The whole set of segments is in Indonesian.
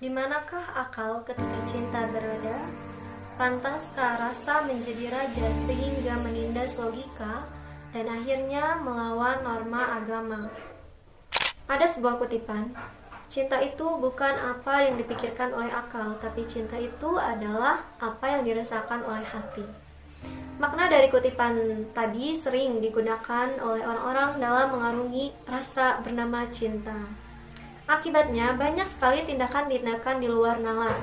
Di manakah akal ketika cinta berada? Pantaskah rasa menjadi raja sehingga menindas logika dan akhirnya melawan norma agama? Ada sebuah kutipan, cinta itu bukan apa yang dipikirkan oleh akal, tapi cinta itu adalah apa yang dirasakan oleh hati. Makna dari kutipan tadi sering digunakan oleh orang-orang dalam mengarungi rasa bernama cinta. Akibatnya banyak sekali tindakan-tindakan di luar nalar.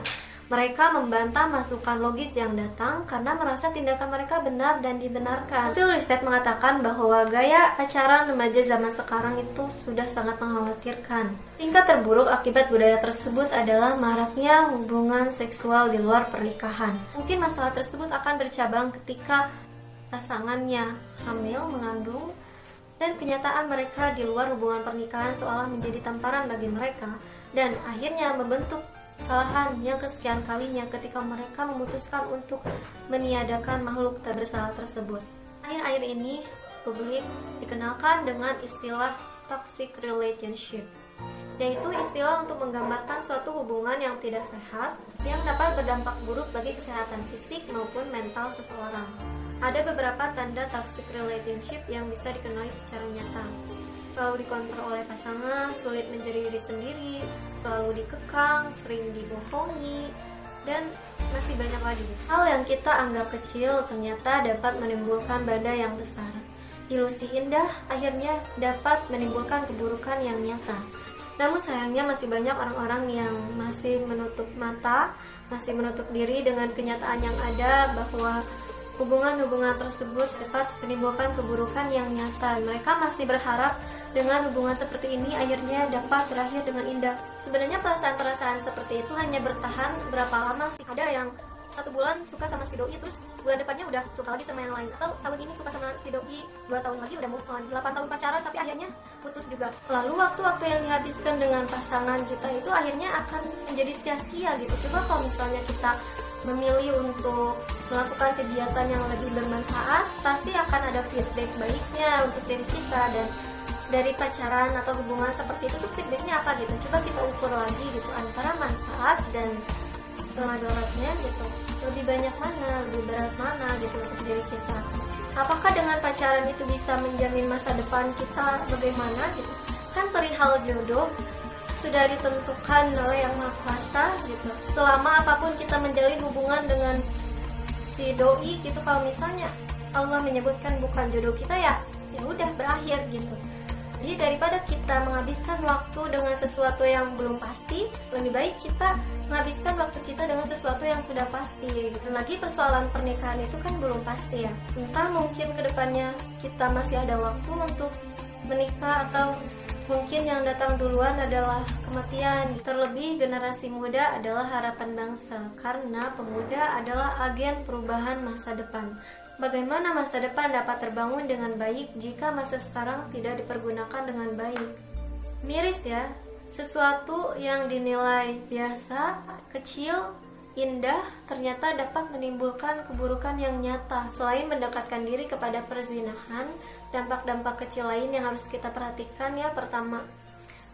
Mereka membantah masukan logis yang datang karena merasa tindakan mereka benar dan dibenarkan. Hasil riset mengatakan bahwa gaya pacaran remaja zaman sekarang itu sudah sangat mengkhawatirkan. Tingkat terburuk akibat budaya tersebut adalah maraknya hubungan seksual di luar pernikahan. Mungkin masalah tersebut akan bercabang ketika pasangannya hamil, mengandung, dan kenyataan mereka di luar hubungan pernikahan seolah menjadi tamparan bagi mereka, dan akhirnya membentuk kesalahan yang kesekian kalinya ketika mereka memutuskan untuk meniadakan makhluk tak bersalah tersebut. Akhir-akhir ini, publik dikenalkan dengan istilah toxic relationship, yaitu istilah untuk menggambarkan suatu hubungan yang tidak sehat yang dapat berdampak buruk bagi kesehatan fisik maupun mental seseorang. Ada beberapa tanda toxic relationship yang bisa dikenali secara nyata. Selalu dikontrol oleh pasangan, sulit menjadi diri sendiri, selalu dikekang, sering dibohongi, dan masih banyak lagi. Hal yang kita anggap kecil ternyata dapat menimbulkan badai yang besar. Ilusi indah akhirnya dapat menimbulkan keburukan yang nyata. Namun sayangnya masih banyak orang-orang yang masih menutup mata, masih menutup diri dengan kenyataan yang ada bahwa hubungan-hubungan tersebut dapat menimbulkan keburukan yang nyata. Mereka masih berharap dengan hubungan seperti ini akhirnya dapat berakhir dengan indah. Sebenarnya perasaan-perasaan seperti itu hanya bertahan berapa lama sih? Ada yang 1 bulan suka sama si doi, terus bulan depannya udah suka lagi sama yang lain. Atau tahun ini suka sama si doi, 2 tahun lagi udah move on, 8 tahun pacaran tapi akhirnya putus juga. Lalu waktu-waktu yang dihabiskan dengan pasangan kita itu akhirnya akan menjadi sia-sia gitu. Coba kalau misalnya kita memilih untuk melakukan kegiatan yang lebih bermanfaat, pasti akan ada feedback baiknya untuk diri kita. Dan dari pacaran atau hubungan seperti itu tuh feedbacknya apa gitu, coba kita ukur lagi gitu antara manfaat dan mudaratnya gitu, lebih banyak mana, lebih berat mana gitu untuk diri kita. Apakah dengan pacaran itu bisa menjamin masa depan kita bagaimana gitu? Kan perihal jodoh sudah ditentukan oleh Yang Maha Kuasa gitu. Selama apapun kita menjalin hubungan dengan si doi gitu, kalau misalnya Allah menyebutkan bukan jodoh kita, ya udah berakhir gitu. Jadi daripada kita menghabiskan waktu dengan sesuatu yang belum pasti, lebih baik kita menghabiskan waktu kita dengan sesuatu yang sudah pasti. Dan lagi persoalan pernikahan itu kan belum pasti ya. Entah mungkin kedepannya kita masih ada waktu untuk menikah, atau mungkin yang datang duluan adalah kematian. Terlebih generasi muda adalah harapan bangsa, karena pemuda adalah agen perubahan masa depan. Bagaimana masa depan dapat terbangun dengan baik jika masa sekarang tidak dipergunakan dengan baik? Miris ya, sesuatu yang dinilai biasa, kecil, indah, ternyata dapat menimbulkan keburukan yang nyata. Selain mendekatkan diri kepada perzinahan, dampak-dampak kecil lain yang harus kita perhatikan ya. Pertama,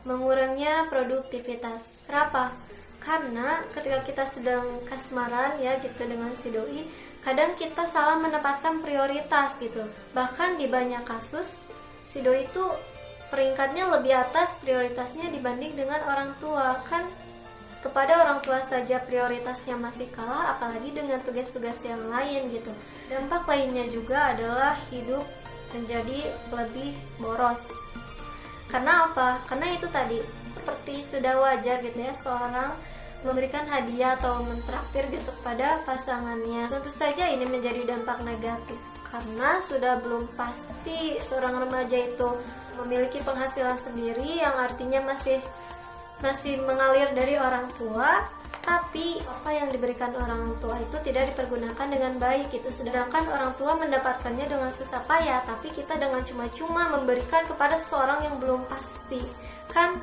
mengurangnya produktivitas. Kenapa? Karena ketika kita sedang kasmaran ya gitu dengan si doi, kadang kita salah menempatkan prioritas gitu. Bahkan di banyak kasus si doi itu peringkatnya lebih atas prioritasnya dibanding dengan orang tua. Kan kepada orang tua saja prioritasnya masih kalah, apalagi dengan tugas-tugas yang lain gitu. Dampak lainnya juga adalah hidup menjadi lebih boros. Karena apa? Karena itu tadi, seperti sudah wajar gitu ya seorang memberikan hadiah atau mentraktir gitu kepada pasangannya. Tentu saja ini menjadi dampak negatif, karena sudah belum pasti seorang remaja itu memiliki penghasilan sendiri, yang artinya masih mengalir dari orang tua, tapi apa yang diberikan orang tua itu tidak dipergunakan dengan baik itu. Sedangkan orang tua mendapatkannya dengan susah payah, tapi kita dengan cuma-cuma memberikan kepada seseorang yang belum pasti. Kan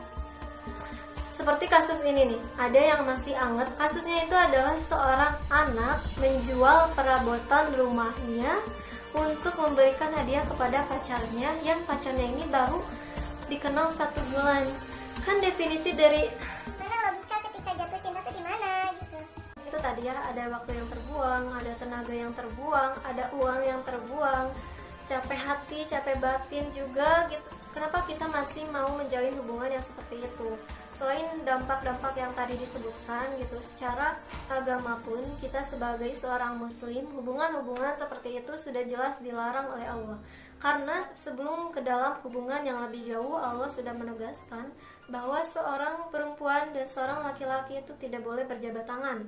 seperti kasus ini nih, ada yang masih anget. Kasusnya itu adalah seorang anak menjual perabotan rumahnya untuk memberikan hadiah kepada pacarnya, yang pacarnya ini baru dikenal 1 bulan. Kan definisi dari mana logika ketika jatuh cinta ya, ada waktu yang terbuang, ada tenaga yang terbuang, ada uang yang terbuang, capek hati, capek batin juga gitu. Kenapa kita masih mau menjalin hubungan yang seperti itu? Selain dampak-dampak yang tadi disebutkan gitu, secara agama pun kita sebagai seorang muslim, hubungan-hubungan seperti itu sudah jelas dilarang oleh Allah. Karena sebelum ke dalam hubungan yang lebih jauh, Allah sudah menegaskan bahwa seorang perempuan dan seorang laki-laki itu tidak boleh berjabat tangan.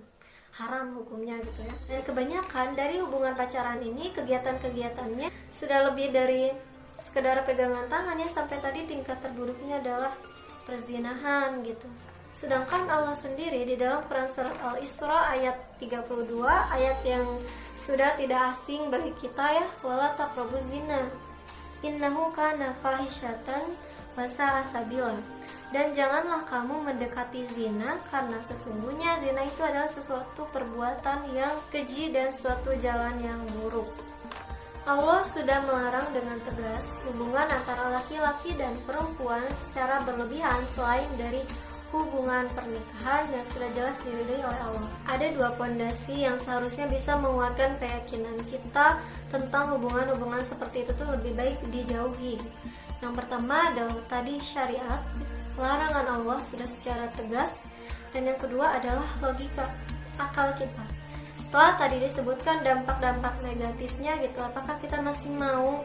Haram hukumnya gitu ya. Dan kebanyakan dari hubungan pacaran ini, kegiatan-kegiatannya sudah lebih dari sekedar pegangan tangan ya, sampai tadi tingkat terburuknya adalah perzinahan gitu. Sedangkan Allah sendiri di dalam Quran surat Al-Isra ayat 32, ayat yang sudah tidak asing bagi kita ya, wala taqrabuz zina innahu kana fahisyatan wa sa'a sabila. Dan janganlah kamu mendekati zina, karena sesungguhnya zina itu adalah sesuatu perbuatan yang keji dan suatu jalan yang buruk. Allah sudah melarang dengan tegas hubungan antara laki-laki dan perempuan secara berlebihan selain dari hubungan pernikahan yang sudah jelas diridhoi oleh Allah. Ada dua pondasi yang seharusnya bisa menguatkan keyakinan kita tentang hubungan-hubungan seperti itu tuh lebih baik dijauhi. Yang pertama adalah tadi syariat, larangan Allah sudah secara tegas, dan yang kedua adalah logika, akal kita. Setelah tadi disebutkan dampak-dampak negatifnya gitu, apakah kita masih mau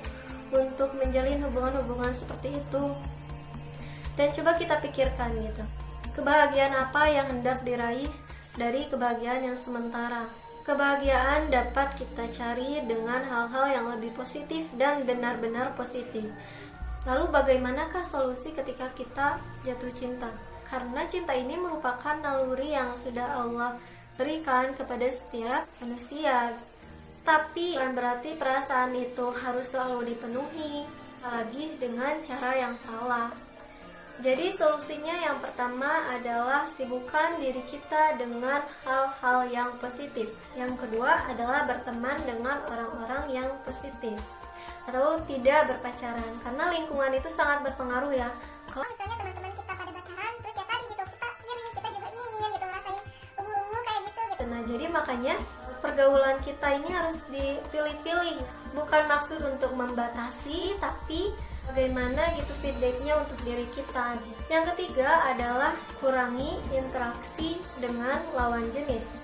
untuk menjalin hubungan-hubungan seperti itu? Dan coba kita pikirkan gitu, kebahagiaan apa yang hendak diraih dari kebahagiaan yang sementara? Kebahagiaan dapat kita cari dengan hal-hal yang lebih positif dan benar-benar positif. Lalu bagaimanakah solusi ketika kita jatuh cinta? Karena cinta ini merupakan naluri yang sudah Allah berikan kepada setiap manusia. Tapi bukan berarti perasaan itu harus selalu dipenuhi, apalagi dengan cara yang salah. Jadi solusinya yang pertama adalah sibukkan diri kita dengan hal-hal yang positif. Yang kedua adalah berteman dengan orang-orang yang positif, atau tidak berpacaran, karena lingkungan itu sangat berpengaruh ya. Kalau misalnya teman-teman kita pada pacaran, terus ya tadi gitu, kita iri, kita juga ingin gitu, ngerasain ungu-ungu kayak gitu. Nah, jadi makanya pergaulan kita ini harus dipilih-pilih. Bukan maksud untuk membatasi, tapi bagaimana gitu feedbacknya untuk diri kita. Yang ketiga adalah kurangi interaksi dengan lawan jenis.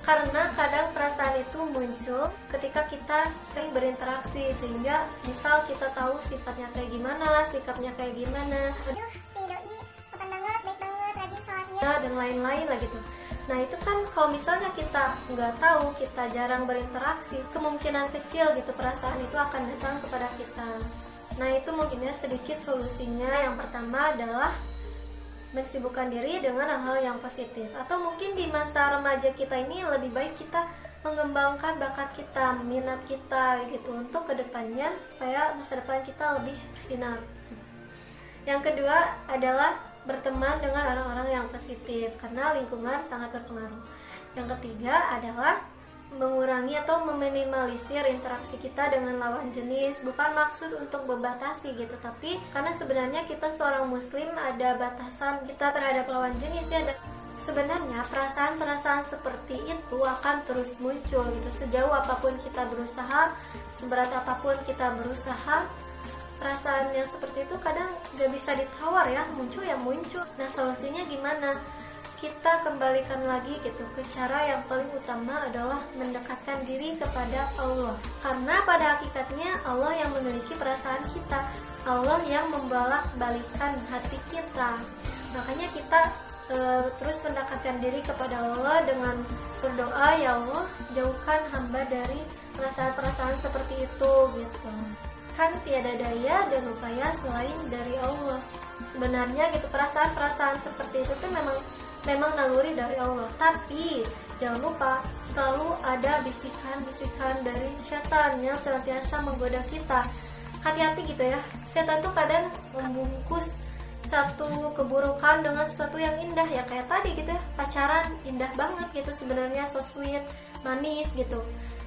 Karena kadang perasaan itu muncul ketika kita sering berinteraksi, sehingga misal kita tahu sifatnya kayak gimana, sikapnya kayak gimana, Aduh, si doi sopan banget, baik banget, rajin sholatnya, dan lain-lain lah gitu. Nah itu kan kalau misalnya kita nggak tahu, kita jarang berinteraksi, kemungkinan kecil gitu perasaan itu akan datang kepada kita. Nah itu mungkin ya sedikit solusinya. Yang pertama adalah mensibukkan diri dengan hal-hal yang positif. Atau mungkin di masa remaja kita ini lebih baik kita mengembangkan bakat kita, minat kita gitu, untuk kedepannya supaya masa depan kita lebih bersinar. Yang kedua adalah berteman dengan orang-orang yang positif, karena lingkungan sangat berpengaruh. Yang ketiga adalah mengurangi atau meminimalisir interaksi kita dengan lawan jenis. Bukan maksud untuk membatasi gitu, tapi karena sebenarnya kita seorang muslim ada batasan kita terhadap lawan jenis ya. Dan sebenarnya perasaan-perasaan seperti itu akan terus muncul gitu, sejauh apapun kita berusaha, seberat apapun kita berusaha. Perasaan yang seperti itu kadang gak bisa ditawar ya, muncul ya muncul. Nah solusinya gimana? Kita kembalikan lagi gitu ke cara yang paling utama adalah mendekatkan diri kepada Allah. Karena pada hakikatnya Allah yang memiliki perasaan kita, Allah yang membolak-balikan hati kita. Makanya kita terus mendekatkan diri kepada Allah dengan berdoa, ya Allah jauhkan hamba dari perasaan-perasaan seperti itu gitu. Kan tiada daya dan upaya selain dari Allah. Sebenarnya gitu perasaan-perasaan seperti itu tuh memang naluri dari Allah. Tapi jangan lupa selalu ada bisikan-bisikan dari setan yang senantiasa menggoda kita. Hati-hati gitu ya. Setan tuh kadang membungkus satu keburukan dengan sesuatu yang indah ya, kayak tadi gitu ya, pacaran indah banget gitu sebenarnya, so sweet, manis gitu.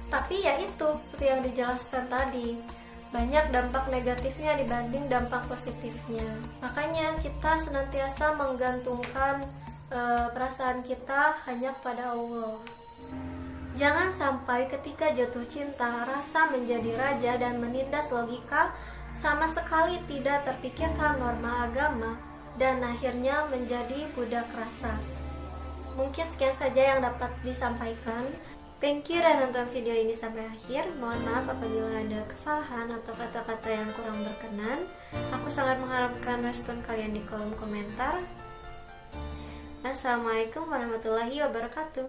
Tapi ya itu seperti yang dijelaskan tadi, banyak dampak negatifnya dibanding dampak positifnya. Makanya kita senantiasa menggantungkan perasaan kita hanya kepada Allah. Jangan sampai ketika jatuh cinta, rasa menjadi raja dan menindas logika, sama sekali tidak terpikirkan norma agama, dan akhirnya menjadi budak rasa. Mungkin sekian saja yang dapat disampaikan. Thank you dan nonton video ini sampai akhir. Mohon maaf apabila ada kesalahan atau kata-kata yang kurang berkenan. Aku sangat mengharapkan respon kalian di kolom komentar. Assalamualaikum warahmatullahi wabarakatuh.